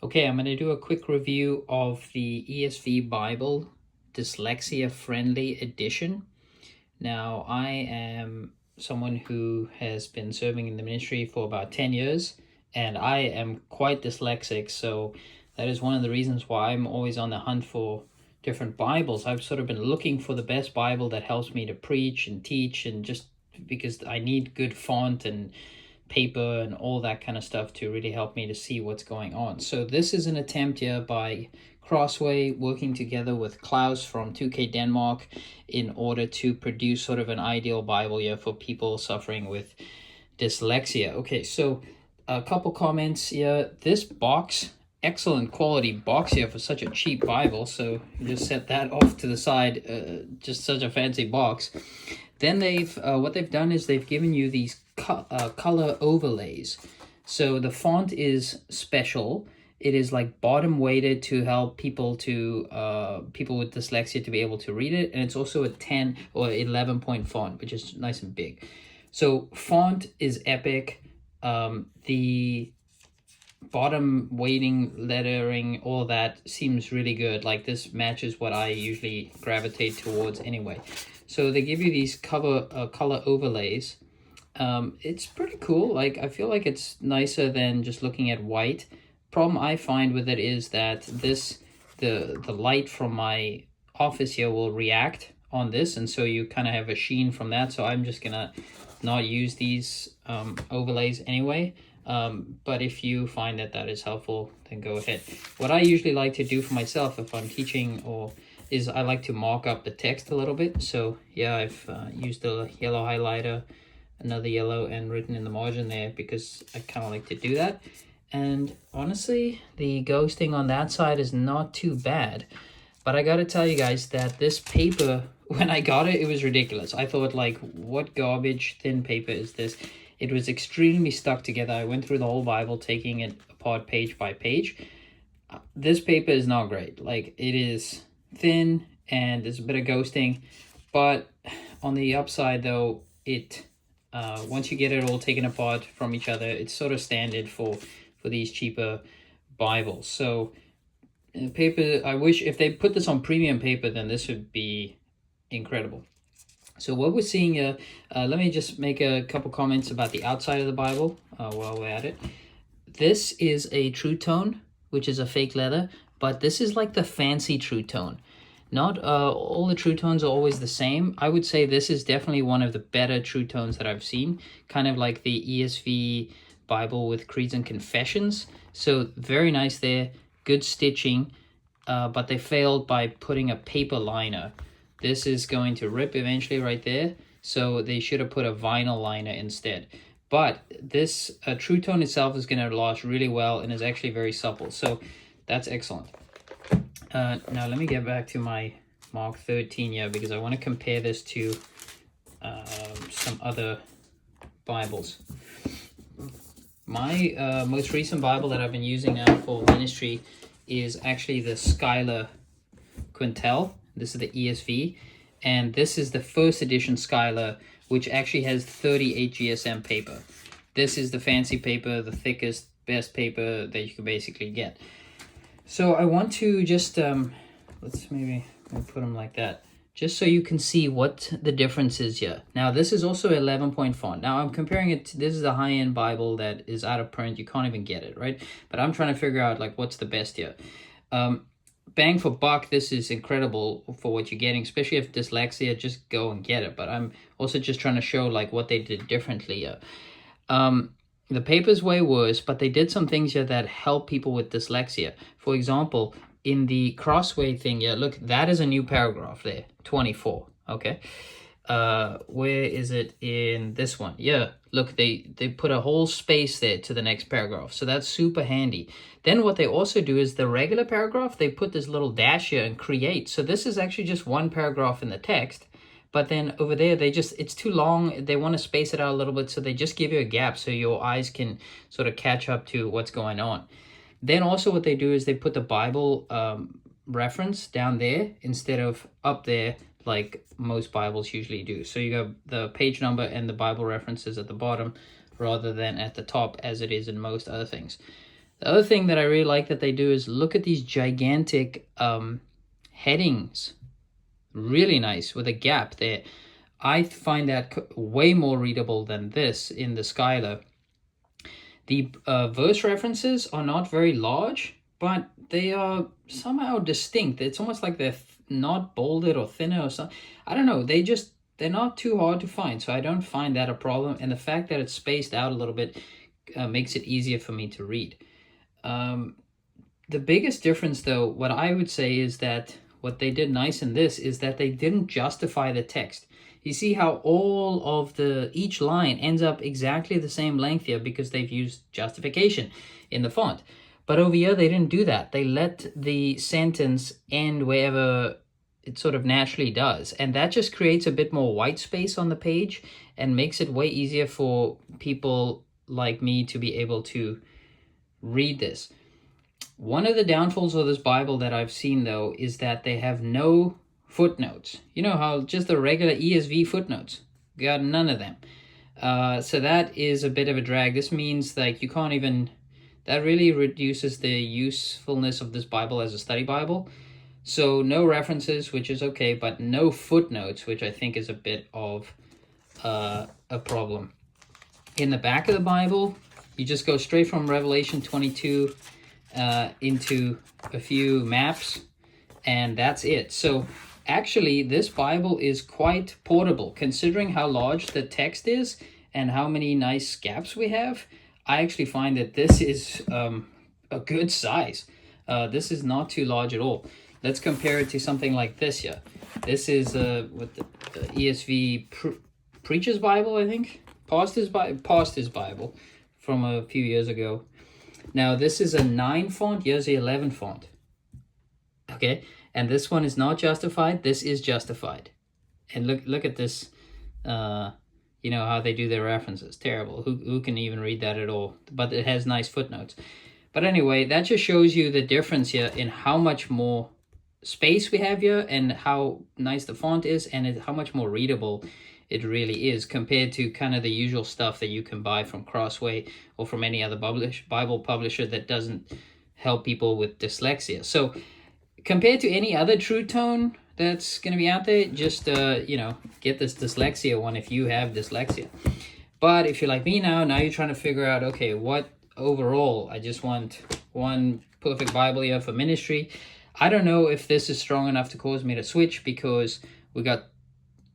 Okay, I'm going to do a quick review of the ESV Bible Dyslexia-Friendly edition. Now, I am someone who has been serving in the ministry for about 10 years, and I am quite dyslexic, so that is one of the reasons why I'm always on the hunt for different Bibles. I've sort of been looking for the best Bible that helps me to preach and teach, and just because I need good font and paper and all that kind of stuff to really help me to see what's going on. So this is an attempt here by Crossway working together with Klaus from 2K Denmark in order to produce sort of an ideal Bible here for people suffering with dyslexia. Okay, so a couple comments here. This box, excellent quality box here for such a cheap Bible, so just set that off to the side. Just such a fancy box. Then what they've done is they've given you these color overlays. So the font is special. It is like bottom weighted to help people with dyslexia to be able to read it, and it's also a 10 or 11 point font, which is nice and big. So font is epic. The bottom weighting, lettering, all that seems really good. Like this matches what I usually gravitate towards anyway. So they give you these color overlays. It's pretty cool. Like, I feel like it's nicer than just looking at white. Problem I find with it is that the light from my office here will react on this, and so you kind of have a sheen from that. So I'm just gonna not use these overlays anyway. But if you find that that is helpful, then go ahead. What I usually like to do for myself if I'm teaching is I like to mark up the text a little bit. So yeah, I've used a yellow highlighter, another yellow, and written in the margin there because I kind of like to do that. And honestly, the ghosting on that side is not too bad. But I gotta tell you guys that this paper, when I got it, it was ridiculous. I thought, like, what garbage thin paper is this? It was extremely stuck together. I went through the whole Bible, taking it apart page by page. This paper is not great. Like, it is thin and there's a bit of ghosting. But on the upside, though, it once you get it all taken apart from each other, it's sort of standard for these cheaper Bibles. So paper, I wish if they put this on premium paper, then this would be incredible. So what we're seeing here, let me just make a couple comments about the outside of the Bible while we're at it. This is a True Tone, which is a fake leather, but this is like the fancy True Tone. Not all the True Tones are always the same. I would say this is definitely one of the better True Tones that I've seen, kind of like the ESV Bible with Creeds and Confessions. So very nice there, good stitching, but they failed by putting a paper liner. This is going to rip eventually right there, so they should have put a vinyl liner instead. But this True Tone itself is going to last really well and is actually very supple, so that's excellent. Now let me get back to my Mark 13 here because I want to compare this to some other Bibles. My most recent Bible that I've been using now for ministry is actually the Schuyler Quintel. This is the ESV, and this is the first edition Schuyler, which actually has 38 GSM paper. This is the fancy paper, the thickest, best paper that you can basically get. So I want to just, let's put them like that, just so you can see what the difference is here. Now, this is also 11 point font. Now, I'm comparing it to, this is a high-end Bible that is out of print. You can't even get it, right? But I'm trying to figure out, like, what's the best here. Bang for buck, this is incredible for what you're getting, especially if dyslexia, just go and get it. But I'm also just trying to show, like, what they did differently here. The paper's way worse, but they did some things here that help people with dyslexia. For example, in the Crossway thing here, look, that is a new paragraph there, 24, okay? Where is it in this one? Yeah, look, they put a whole space there to the next paragraph, so that's super handy. Then what they also do is the regular paragraph, they put this little dash here and create. So this is actually just one paragraph in the text, but then over there, it's too long. They want to space it out a little bit, so they just give you a gap so your eyes can sort of catch up to what's going on. Then also what they do is they put the Bible reference down there instead of up there like most Bibles usually do. So you got the page number and the Bible references at the bottom rather than at the top as it is in most other things. The other thing that I really like that they do is look at these gigantic headings. Really nice with a gap there. I find that way more readable than this in the Skylar. The verse references are not very large, but they are somehow distinct. It's almost like they're not bolded or thinner or something. I don't know. They're not too hard to find, so I don't find that a problem. And the fact that it's spaced out a little bit makes it easier for me to read. The biggest difference, though, what I would say is that what they did nice in this is that they didn't justify the text. You see how all of each line ends up exactly the same length here because they've used justification in the font. But over here, they didn't do that. They let the sentence end wherever it sort of naturally does. And that just creates a bit more white space on the page and makes it way easier for people like me to be able to read this. One of the downfalls of this Bible that I've seen, though, is that they have no footnotes. You know how just the regular ESV footnotes, got none of them. So that is a bit of a drag. This means like you can't even, that really reduces the usefulness of this Bible as a study Bible. So no references, which is okay, but no footnotes, which I think is a bit of a problem. In the back of the Bible, you just go straight from Revelation 22 into a few maps, and that's it. So actually, this Bible is quite portable, considering how large the text is and how many nice gaps we have. I actually find that this is a good size. This is not too large at all. Let's compare it to something like this here. This is what the ESV Preacher's Bible, I think. Pastor's Bible from a few years ago. Now, this is a 9 font. Here's the 11 font. Okay, and this one is not justified. This is justified. And look at this. You know how they do their references. Terrible. Who can even read that at all? But it has nice footnotes. But anyway, that just shows you the difference here in how much more space we have here and how nice the font is and how much more readable it really is compared to kind of the usual stuff that you can buy from Crossway or from any other Bible publisher that doesn't help people with dyslexia. So compared to any other True Tone that's going to be out there, just, get this dyslexia one if you have dyslexia. But if you're like me now you're trying to figure out, okay, what overall, I just want one perfect Bible here for ministry. I don't know if this is strong enough to cause me to switch because we got,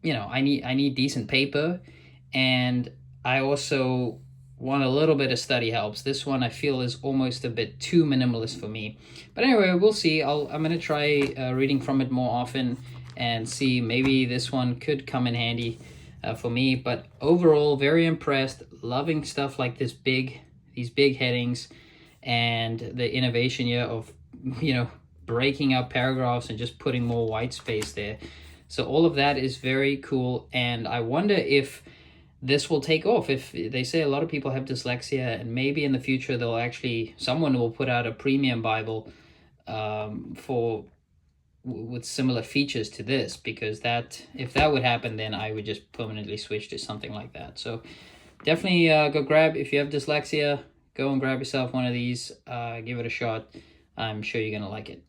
I need decent paper, and I also want a little bit of study helps. This one I feel is almost a bit too minimalist for me. But anyway, we'll see. I'm going to try reading from it more often and see maybe this one could come in handy for me. But overall, very impressed. Loving stuff like these big headings and the innovation here of, breaking up paragraphs and just putting more white space there. So all of that is very cool, and I wonder if this will take off. If they say a lot of people have dyslexia, and maybe in the future someone will put out a premium Bible with similar features to this, because if that would happen, then I would just permanently switch to something like that. So definitely if you have dyslexia, go and grab yourself one of these, give it a shot. I'm sure you're going to like it.